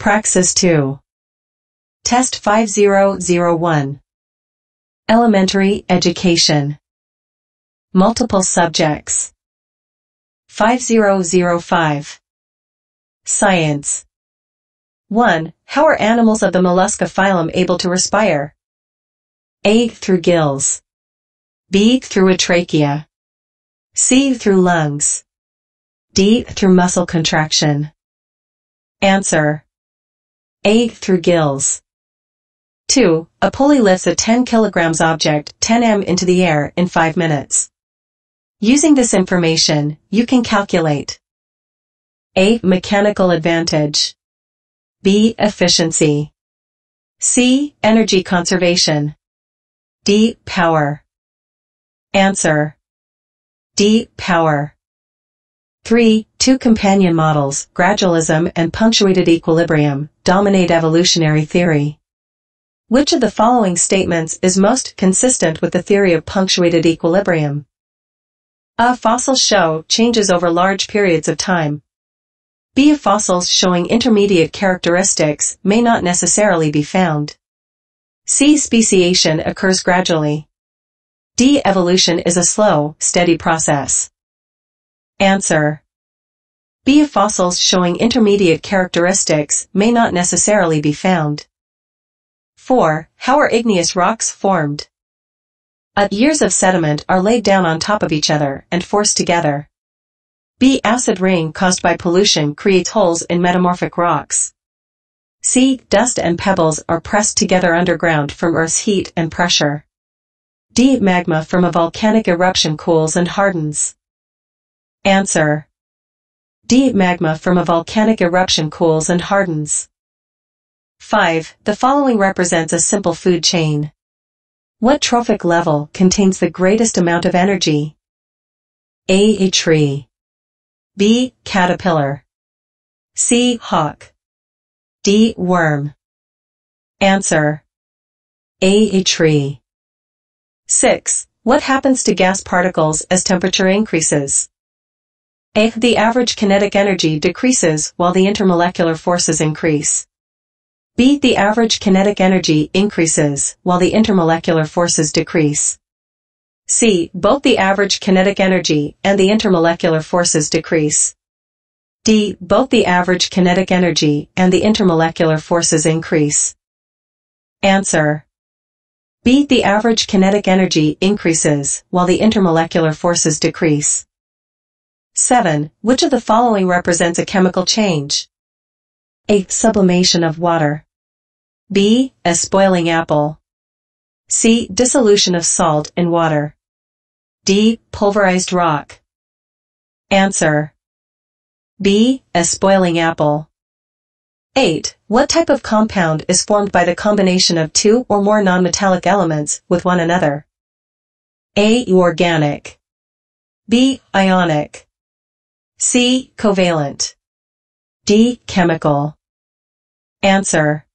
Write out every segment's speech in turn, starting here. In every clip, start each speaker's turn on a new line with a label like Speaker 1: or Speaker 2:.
Speaker 1: Praxis 2. Test 5001. Elementary Education. Multiple subjects. 5005. Science. 1. How are animals of the mollusca phylum able to respire? A. Through gills. B. Through a trachea. C. Through lungs. D. Through muscle contraction. Answer. A. Through gills. 2. A pulley lifts a 10 kilograms object 10 m into the air in 5 minutes. Using this information, you can calculate A. Mechanical advantage. B. Efficiency. C. Energy conservation. D. Power. Answer. D. Power. 3. Two companion models, gradualism and punctuated equilibrium, dominate evolutionary theory. Which of the following statements is most consistent with the theory of punctuated equilibrium? A. Fossils show changes over large periods of time. B. Fossils showing intermediate characteristics may not necessarily be found. C. Speciation occurs gradually. D. Evolution is a slow, steady process. Answer. B. Fossils showing intermediate characteristics may not necessarily be found. 4. How are igneous rocks formed? A. Years of sediment are laid down on top of each other and forced together. B. Acid rain caused by pollution creates holes in metamorphic rocks. C. Dust and pebbles are pressed together underground from Earth's heat and pressure. D. Magma from a volcanic eruption cools and hardens. Answer. D. Magma from a volcanic eruption cools and hardens. 5. The following represents a simple food chain. What trophic level contains the greatest amount of energy? A. Tree. B. Caterpillar. C. Hawk. D. Worm. Answer. A. Tree. 6. What happens to gas particles as temperature increases? A. The average kinetic energy decreases while the intermolecular forces increase. B. The average kinetic energy increases while the intermolecular forces decrease. C. Both the average kinetic energy and the intermolecular forces decrease. D. Both the average kinetic energy and the intermolecular forces increase. Answer. B. The average kinetic energy increases while the intermolecular forces decrease. 7. Which of the following represents a chemical change? A. Sublimation of water. B. A spoiling apple. C. Dissolution of salt in water. D. Pulverized rock. Answer. B. A spoiling apple. 8. What type of compound is formed by the combination of two or more nonmetallic elements with one another? A. Organic. B. Ionic. C. Covalent. D. Chemical. Answer.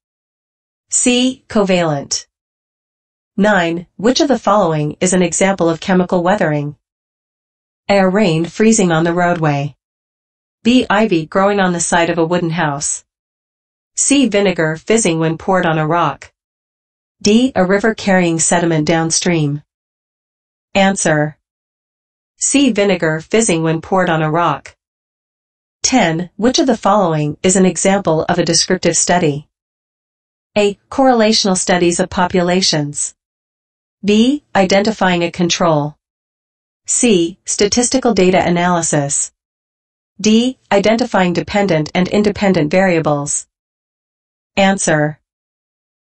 Speaker 1: C. Covalent. 9. Which of the following is an example of chemical weathering? A. Rain freezing on the roadway. B. Ivy growing on the side of a wooden house. C. Vinegar fizzing when poured on a rock. D. A river carrying sediment downstream. Answer. C. Vinegar fizzing when poured on a rock. 10. Which of the following is an example of a descriptive study? A. Correlational studies of populations. B. Identifying a control. C. Statistical data analysis. D. Identifying dependent and independent variables. Answer.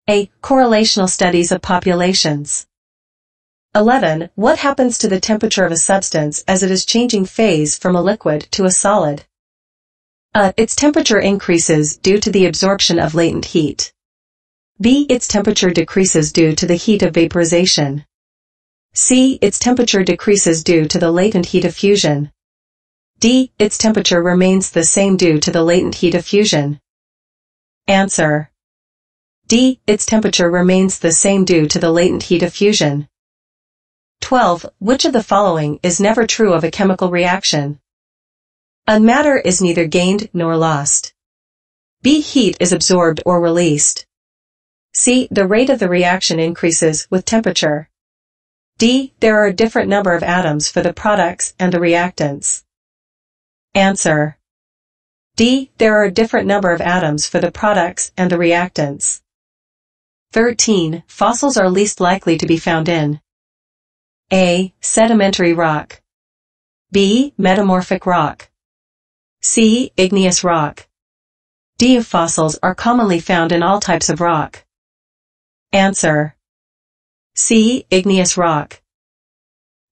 Speaker 1: A. Correlational studies of populations. 11. What happens to the temperature of a substance as it is changing phase from a liquid to a solid? A. Its temperature increases due to the absorption of latent heat. B. Its temperature decreases due to the heat of vaporization. C. Its temperature decreases due to the latent heat of fusion. D. Its temperature remains the same due to the latent heat of fusion. Answer. D. Its temperature remains the same due to the latent heat of fusion. 12. Which of the following is never true of a chemical reaction? A. Matter is neither gained nor lost. B. Heat is absorbed or released. C. The rate of the reaction increases with temperature. D. There are a different number of atoms for the products and the reactants. Answer. D. There are a different number of atoms for the products and the reactants. 13. Fossils are least likely to be found in A. Sedimentary rock. B. Metamorphic rock. C. Igneous rock. D. Fossils are commonly found in all types of rock. Answer. C. Igneous rock.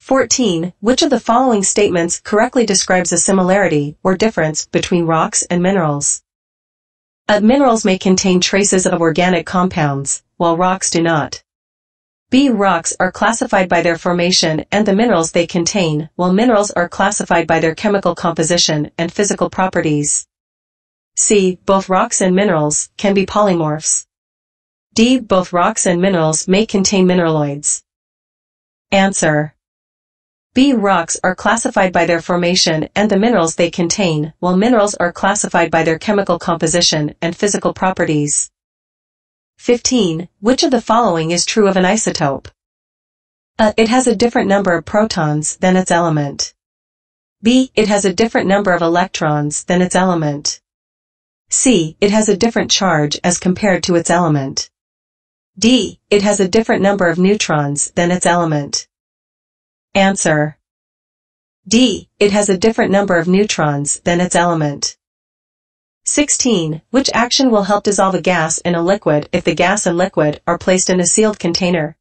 Speaker 1: 14. Which of the following statements correctly describes a similarity or difference between rocks and minerals? A. Minerals may contain traces of organic compounds, while rocks do not. B. Rocks are classified by their formation and the minerals they contain, while minerals are classified by their chemical composition and physical properties. C. Both rocks and minerals can be polymorphs. D. Both rocks and minerals may contain mineraloids. Answer. B. Rocks are classified by their formation and the minerals they contain, while minerals are classified by their chemical composition and physical properties. 15. Which of the following is true of an isotope? A. It has a different number of protons than its element. B. It has a different number of electrons than its element. C. It has a different charge as compared to its element. D. It has a different number of neutrons than its element. Answer. D. It has a different number of neutrons than its element. 16. Which action will help dissolve a gas in a liquid if the gas and liquid are placed in a sealed container?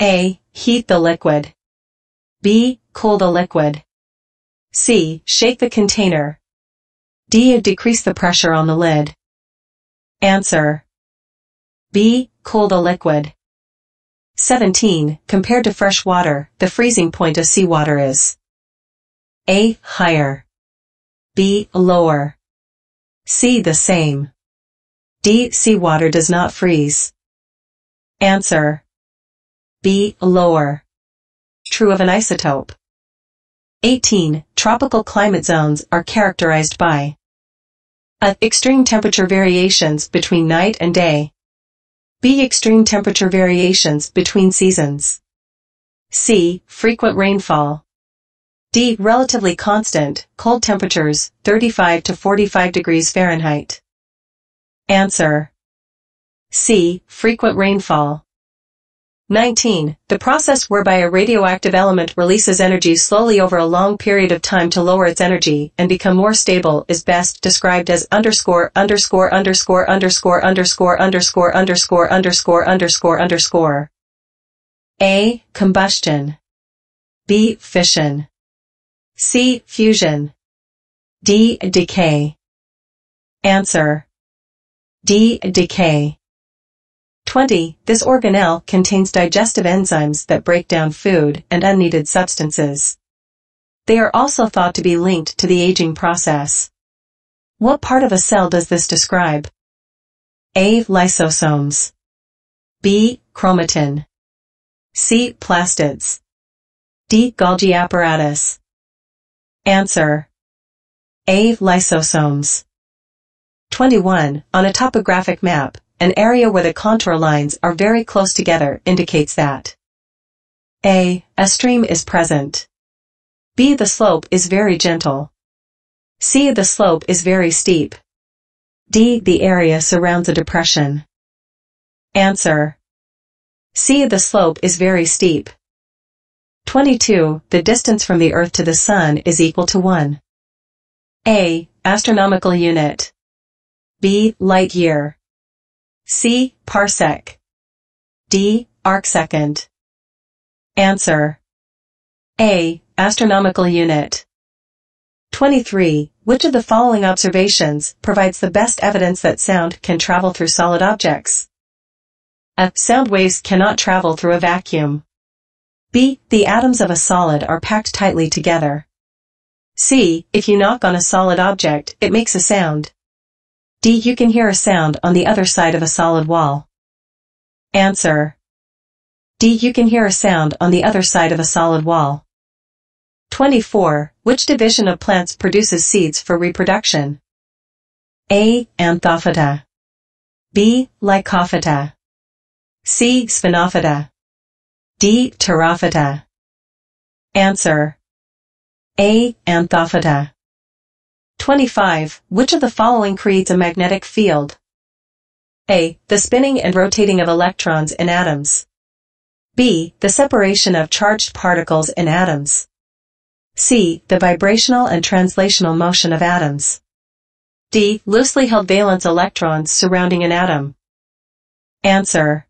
Speaker 1: A. Heat the liquid. B. Cool the liquid. C. Shake the container. D. Decrease the pressure on the lid. Answer. B. Cool the liquid. 17. Compared to fresh water, the freezing point of seawater is A. Higher. B. Lower. C. The same. D. Seawater does not freeze. Answer. B. Lower. True of an isotope. 18. Tropical climate zones are characterized by A. Extreme temperature variations between night and day. B. Extreme temperature variations between seasons. C. Frequent rainfall. D. Relatively constant, cold temperatures, 35 to 45 degrees Fahrenheit. Answer. C. Frequent rainfall. 19. The process whereby a radioactive element releases energy slowly over a long period of time to lower its energy and become more stable is best described as underscore. A. Combustion. B. Fission. C. Fusion. D. Decay. Answer. D. Decay. 20. This organelle contains digestive enzymes that break down food and unneeded substances. They are also thought to be linked to the aging process. What part of a cell does this describe? A. Lysosomes. B. Chromatin. C. Plastids. D. Golgi apparatus. Answer. A. Lysosomes. 21. On a topographic map, an area where the contour lines are very close together indicates that A. A stream is present. B. The slope is very gentle. C. The slope is very steep. D. The area surrounds a depression. Answer. C. The slope is very steep. 22. The distance from the Earth to the Sun is equal to 1. A. Astronomical unit. B. Light year. C. Parsec. D. Arcsecond. Answer. A. Astronomical unit. 23. Which of the following observations provides the best evidence that sound can travel through solid objects? A. Sound waves cannot travel through a vacuum. B. The atoms of a solid are packed tightly together. C. If you knock on a solid object, it makes a sound. D. You can hear a sound on the other side of a solid wall. Answer. D. You can hear a sound on the other side of a solid wall. 24. Which division of plants produces seeds for reproduction? A. Anthophyta. B. Lycophyta. C. Sphenophyta. D. Pterophyta. Answer: A. Anthophyta. 25. Which of the following creates a magnetic field? A. The spinning and rotating of electrons in atoms. B. The separation of charged particles in atoms. C. The vibrational and translational motion of atoms. D. Loosely held valence electrons surrounding an atom. Answer: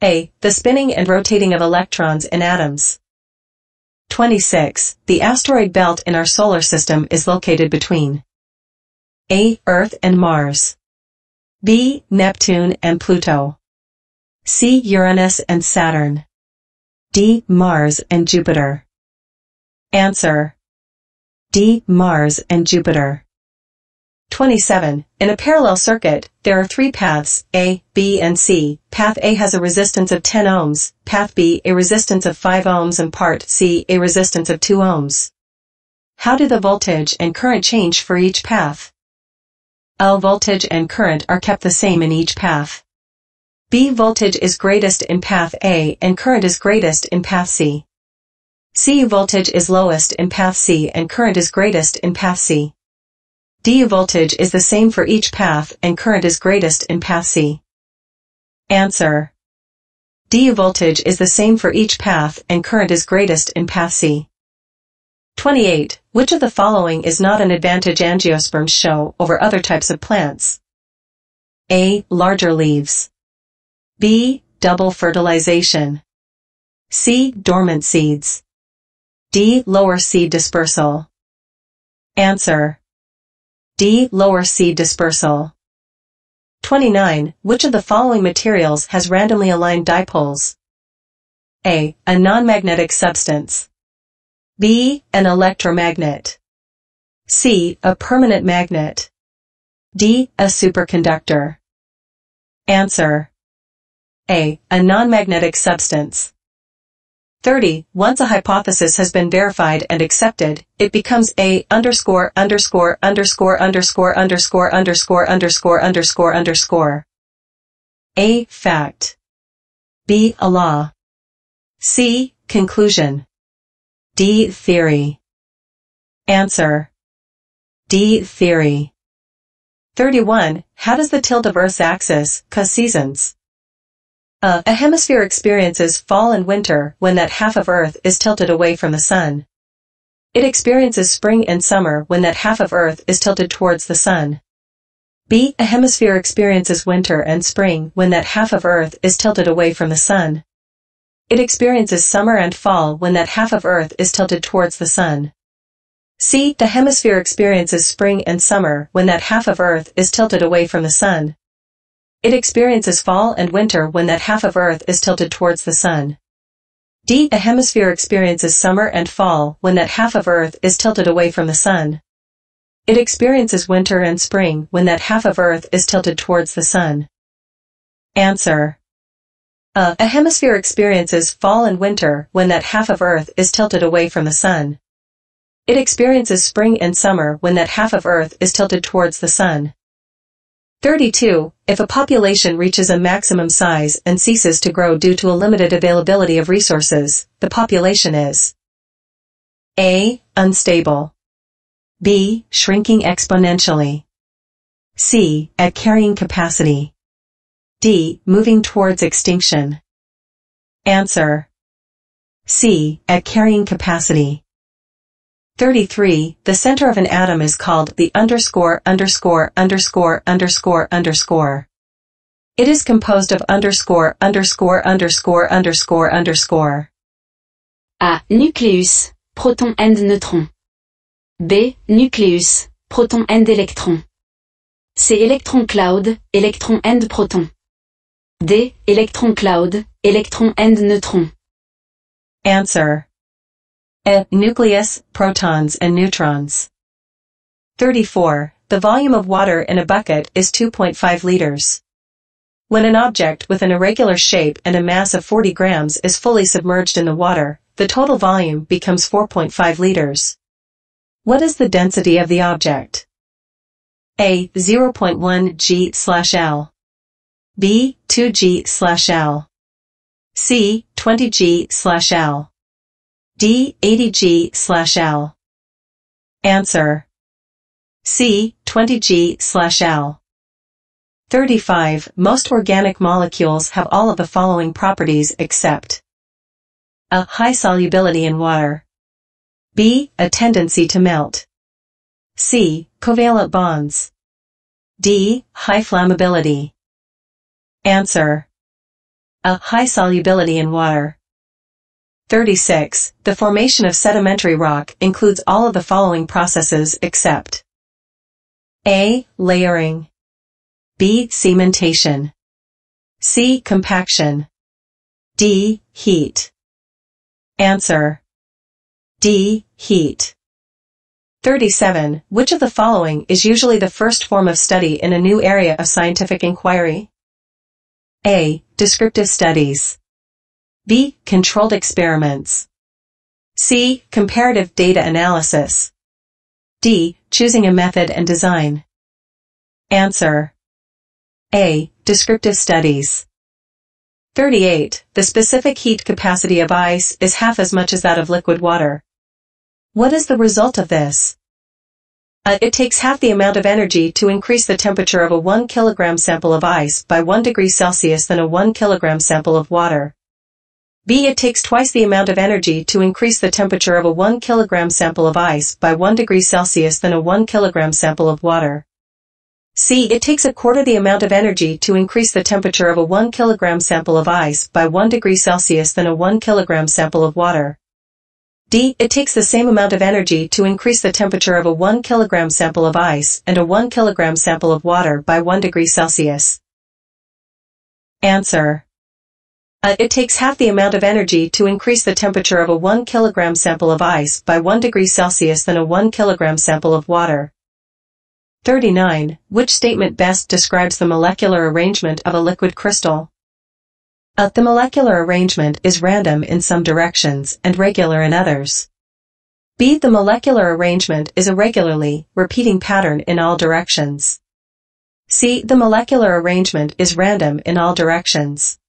Speaker 1: A. The spinning and rotating of electrons in atoms. 26. The asteroid belt in our solar system is located between A. Earth and Mars. B. Neptune and Pluto. C. Uranus and Saturn. D. Mars and Jupiter. Answer: D. Mars and Jupiter. 27. In a parallel circuit, there are three paths, A, B, and C. Path A has a resistance of 10 ohms, path B a resistance of 5 ohms and part C a resistance of 2 ohms. How do the voltage and current change for each path? A. Voltage and current are kept the same in each path. B. Voltage is greatest in path A and current is greatest in path C. C. Voltage is lowest in path C and current is greatest in path C. D. Voltage is the same for each path and current is greatest in path C. Answer: D. Voltage is the same for each path and current is greatest in path C. 28. Which of the following is not an advantage angiosperms show over other types of plants? A. Larger leaves. B. Double fertilization. C. Dormant seeds. D. Lower seed dispersal. Answer: D. Lower seed dispersal. 29. Which of the following materials has randomly aligned dipoles? A. A non-magnetic substance. B. An electromagnet. C. A permanent magnet. D. A superconductor. Answer: A. A non-magnetic substance. 30. Once a hypothesis has been verified and accepted, it becomes A underscore underscore underscore underscore underscore underscore underscore underscore underscore. A. Fact. B. A law. C. Conclusion. D. Theory. Answer: D. Theory. 31. How does the tilt of Earth's axis cause seasons? A hemisphere experiences fall and winter when that half of Earth is tilted away from the sun. It experiences spring and summer when that half of Earth is tilted towards the sun. B. A hemisphere experiences winter and spring when that half of Earth is tilted away from the sun. It experiences summer and fall when that half of Earth is tilted towards the sun. C. The hemisphere experiences spring and summer when that half of Earth is tilted away from the sun. It experiences fall and winter when that half of Earth is tilted towards the sun. D. A hemisphere experiences summer and fall when that half of Earth is tilted away from the sun. It experiences winter and spring when that half of Earth is tilted towards the sun. Answer: A hemisphere experiences fall and winter when that half of Earth is tilted away from the sun. It experiences spring and summer when that half of Earth is tilted towards the sun. 32. If a population reaches a maximum size and ceases to grow due to a limited availability of resources, the population is A. Unstable. B. Shrinking exponentially. C. At carrying capacity. D. Moving towards extinction. Answer: C. At carrying capacity. 33. The center of an atom is called the underscore underscore underscore underscore underscore. It is composed of underscore underscore underscore underscore underscore.
Speaker 2: A. Nucléus, proton and neutron. B. Nucléus, proton and électron. C. Electron cloud, électron and proton. D. Electron cloud, électron and neutron.
Speaker 1: Answer: A. Nucleus, protons and neutrons. 34. The volume of water in a bucket is 2.5 liters. When an object with an irregular shape and a mass of 40 grams is fully submerged in the water, the total volume becomes 4.5 liters. What is the density of the object? A. 0.1 g/L. B. 2 g/L. C. 20 g/L. D. 80 g/L. Answer. C. 20 g/L. 35. Most organic molecules have all of the following properties except A. High solubility in water. B. A tendency to melt. C. Covalent bonds. D. High flammability. Answer. A. High solubility in water. 36. The formation of sedimentary rock includes all of the following processes except A. Layering. B. Cementation. C. Compaction. D. Heat. Answer. D. Heat. 37. Which of the following is usually the first form of study in a new area of scientific inquiry? A. Descriptive studies. B. Controlled experiments. C. Comparative data analysis. D. Choosing a method and design. Answer. A. Descriptive studies. 38. The specific heat capacity of ice is half as much as that of liquid water. What is the result of this? A. It takes half the amount of energy to increase the temperature of a 1 kilogram sample of ice by 1 degree Celsius than a 1 kilogram sample of water. B. It takes twice the amount of energy to increase the temperature of a 1 kilogram sample of ice by 1 degree Celsius than a 1 kilogram sample of water. C. It takes a quarter the amount of energy to increase the temperature of a 1 kilogram sample of ice by 1 degree Celsius than a 1 kilogram sample of water. D. It takes the same amount of energy to increase the temperature of a 1 kilogram sample of ice and a 1 kilogram sample of water by 1 degree Celsius. Answer. A. It takes half the amount of energy to increase the temperature of a 1 kilogram sample of ice by 1 degree Celsius than a 1 kilogram sample of water. 39. Which statement best describes the molecular arrangement of a liquid crystal? A. The molecular arrangement is random in some directions and regular in others. B. The molecular arrangement is a regularly repeating pattern in all directions. C. The molecular arrangement is random in all directions.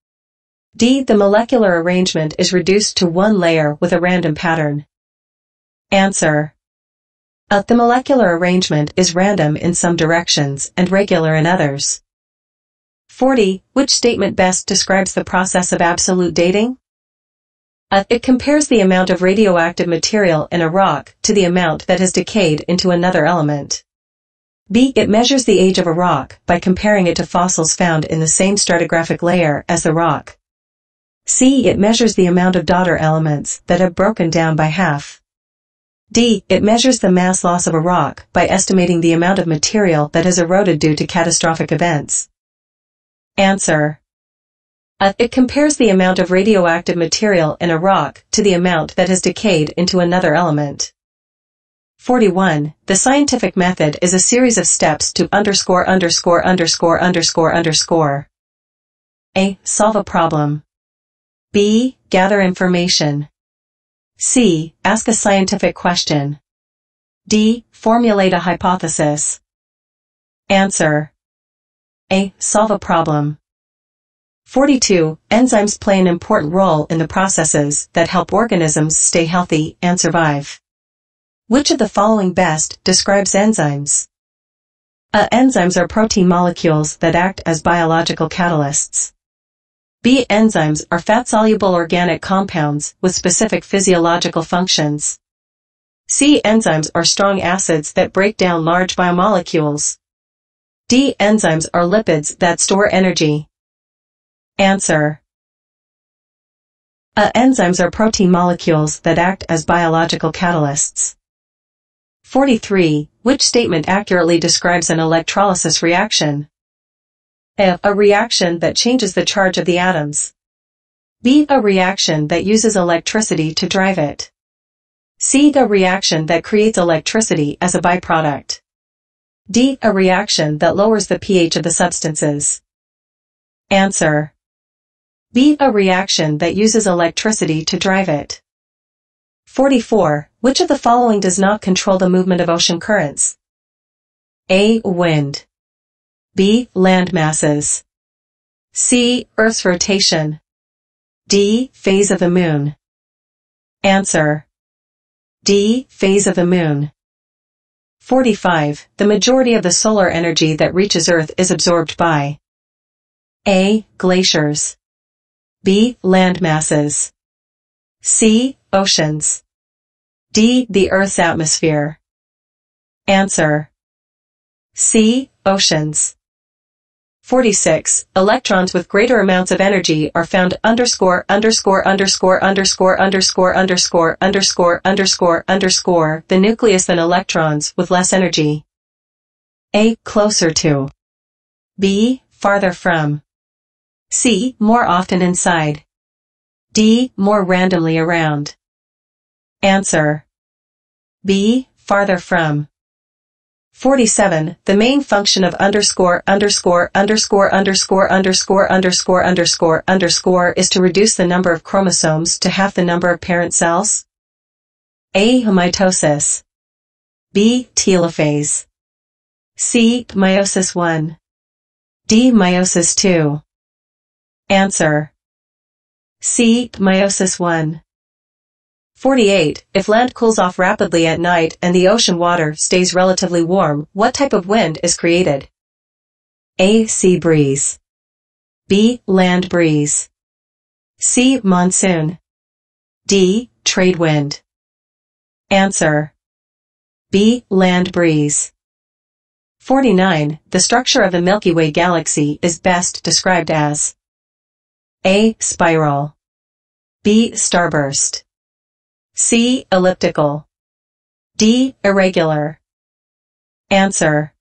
Speaker 1: D. The molecular arrangement is reduced to one layer with a random pattern. Answer. A. The molecular arrangement is random in some directions and regular in others. 40. Which statement best describes the process of absolute dating? A. It compares the amount of radioactive material in a rock to the amount that has decayed into another element. B. It measures the age of a rock by comparing it to fossils found in the same stratigraphic layer as the rock. C. It measures the amount of daughter elements that have broken down by half. D. It measures the mass loss of a rock by estimating the amount of material that has eroded due to catastrophic events. Answer. A. It compares the amount of radioactive material in a rock to the amount that has decayed into another element. 41. The scientific method is a series of steps to underscore. A. Solve a problem. B. Gather information. C. Ask a scientific question. D. Formulate a hypothesis. Answer. A. Solve a problem. 42. Enzymes play an important role in the processes that help organisms stay healthy and survive. Which of the following best describes enzymes? A. Enzymes are protein molecules that act as biological catalysts. B. Enzymes are fat-soluble organic compounds with specific physiological functions. C. Enzymes are strong acids that break down large biomolecules. D. Enzymes are lipids that store energy. Answer. A. Enzymes are protein molecules that act as biological catalysts. 43. Which statement accurately describes an electrolysis reaction? A. A reaction that changes the charge of the atoms. B. A reaction that uses electricity to drive it. C. A reaction that creates electricity as a byproduct. D. A reaction that lowers the pH of the substances. Answer. B. A reaction that uses electricity to drive it. 44. Which of the following does not control the movement of ocean currents? A. Wind. B. Land masses. C. Earth's rotation. D. Phase of the moon. Answer. D. Phase of the moon. 45. The majority of the solar energy that reaches Earth is absorbed by A. Glaciers. B. Land masses. C. Oceans. D. The Earth's atmosphere. Answer. C. Oceans. 46. Electrons with greater amounts of energy are found the nucleus than electrons with less energy. A. Closer to. B. Farther from. C. More often inside. D. More randomly around. Answer. B. Farther from. 47. The main function of is to reduce the number of chromosomes to half the number of parent cells. A. Mitosis. B. Telophase. C. Meiosis I. D. Meiosis II. Answer. C. Meiosis I. 48. If land cools off rapidly at night and the ocean water stays relatively warm, what type of wind is created? A. Sea breeze. B. Land breeze. C. Monsoon. D. Trade wind. Answer. B. Land breeze. 49. The structure of the Milky Way galaxy is best described as A. Spiral. B. Starburst. C. Elliptical. D. Irregular. Answer.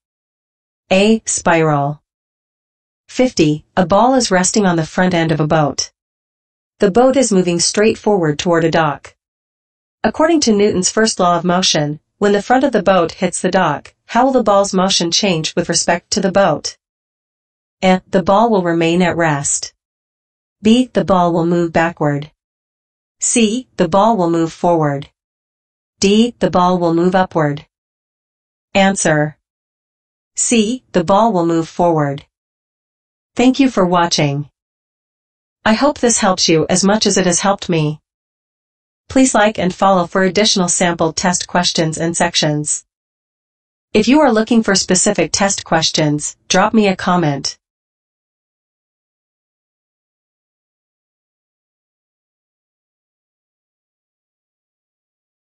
Speaker 1: A. Spiral. 50. A ball is resting on the front end of a boat. The boat is moving straight forward toward a dock. According to Newton's first law of motion, when the front of the boat hits the dock, how will the ball's motion change with respect to the boat? A. The ball will remain at rest. B. The ball will move backward. C. The ball will move forward. D. The ball will move upward. Answer. C. The ball will move forward. Thank you for watching. I hope this helps you as much as it has helped me. Please like and follow for additional sample test questions and sections. If you are looking for specific test questions, drop me a comment.